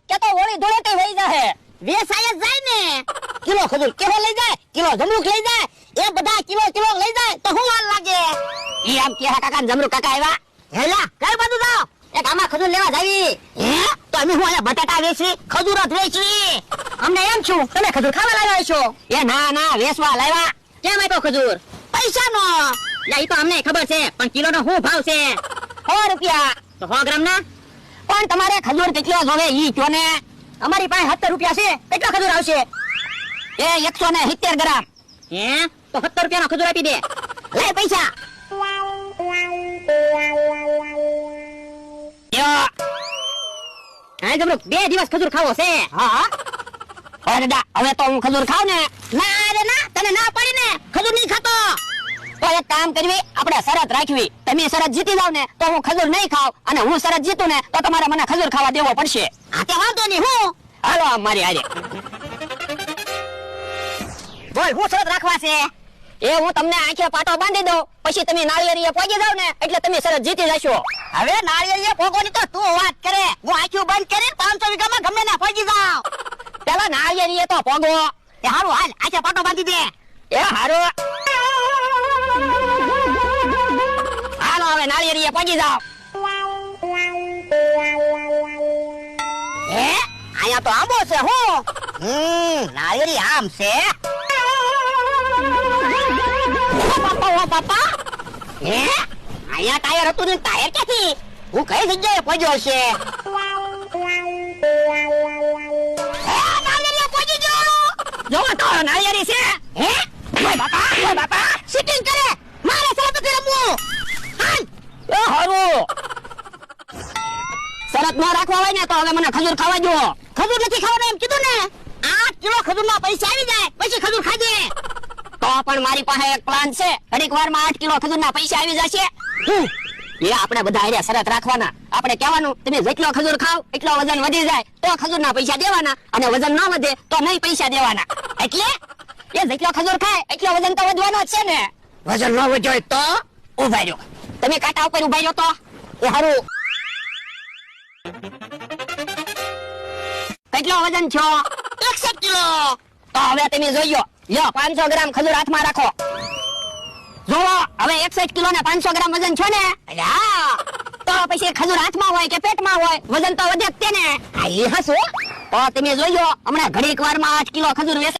કે તો હોળી ધૂળેટી વહી જાહે વેસાય જ જાય ને કિલો ખજૂર કેવો લઈ જાય કિલો જમરૂક લઈ જાય એ બધા કિલો કિલો લઈ જાય તો હું વાર લાગે ઈ આમ કે કાકા જમરૂક કાકા આવ્યા હેલા કઈ બાજુ જાવ એક આમાં ખજૂર લેવા જાવી હે તો અમે હું અહીંયા બટાટા વેચી ખજૂર જ વેચી અમને એમ છું તમે ખજૂર ખાવા લાવ્યા છો એ ના ના વેચવા લાવ્યા કેમ આપ્યો ખજૂર પૈસાનો યા ઈ તો અમને ખબર છે પણ કિલો નો શું ભાવ છે 100 રૂપિયા તો 100 ગ્રામ ના પણ તમારે ખજૂર કેટલો જોવે ઈ કયો ને અમારી પાસે 70 રૂપિયા છે કેટલો ખજૂર આવશે એ 170 ગ્રામ હે તો 70 રૂપિયાનો ખજૂર આપી દે લે પૈસા યો હા જમરૂક 2 દિવસ ખજૂર ખાવો છે હા અરે દા હવે તો હું ખજૂર ખાવ ને ના રે ના તને ના પડી ને ખજૂર નહીં ખાતો તો એક કામ કરવી આપણે શરત રાખવી તમે શરત જીતી જાવ ને તો હું ખજૂર નહીં ખાવ અને હું શરત જીતું ને તો તમારે મને ખજૂર ખાવા દેવો પડશે આ તે વાંધો નહીં હું હાલો આમ મારી હારે બોલ હું શરત રાખવા છે એ હું તમને આંખે પાટો બાંધી દઉં પછી તમે નાળિયેરીએ પહોંચી જાવ ને એટલે તમે શરત જીતી જશો હવે નાળિયેરીએ પોગોની તો તું વાત કરે હું આંખ્યું બંધ કરીને 500 વીઘામાં ગમે ના પહોંચી જાવ પેલા નાળિયેરીએ તો પોગો એ હારું હાલ આંખે પાટો બાંધી દે એ હારો હાલો હવે નાળિયેરીએ પહોંચી જાવ હે અહીંયા તો આંબો છે હું નાળિયેરી આમ છે ઓ બાપા હે અહીંયા ટાયર હતું ને ટાયર ક્યાંથી હું કઈ જગ્યાએ પહોંચ્યો છે જોવો તો નાળિયેરી છે હે ઓય બાપા સિટિંગ કરે મારે શરત નથી રમવું હાલ એ હારું શરત ન રાખવા હોય ને તો હવે મને ખજૂર ખાવા દો ખજૂર નથી ખાવાનું એમ કીધું ને 8 કિલો ખજૂરના પૈસા આવી જાય પછી ખજૂર ખાજે તો પણ મારી પાસે એક પ્લાન છે ઘડીક વારમાં 8 કિલો ખજૂરના પૈસા આવી જશે એ આપણે બધા આર્યા શરત રાખવાના આપણે કહેવાનું તમે જેટલો ખજૂર ખાવ એટલો વજન વધી જાય તો ખજૂરના પૈસા દેવાના અને વજન ન વધે તો નહીં પૈસા દેવાના એટલે એ જેટલો ખજૂર ખાય એટલો વજન તો વધવાનો જ છે ને વજન ન વધ્યો તો ઉભા રહ્યો તમે કાંટા ઉપર ઉભા રહ્યો તો એ હારું કેટલો વજન છો 61 કિલો તો હવે તમે જોયો લ્યો 500 ગ્રામ ખજૂર હાથમાં રાખો જોવો હવે 61 કિલો ને 500 ગ્રામ વજન છો ને હા તો પછી ખજૂર હાથમાં હોય કે પેટમાં હોય વજન તો વધે જ તે ને આ ઈ હસો તો તમે જોયો હમણાં ઘડીક વારમાં 8 કિલો ખજૂર વેચાય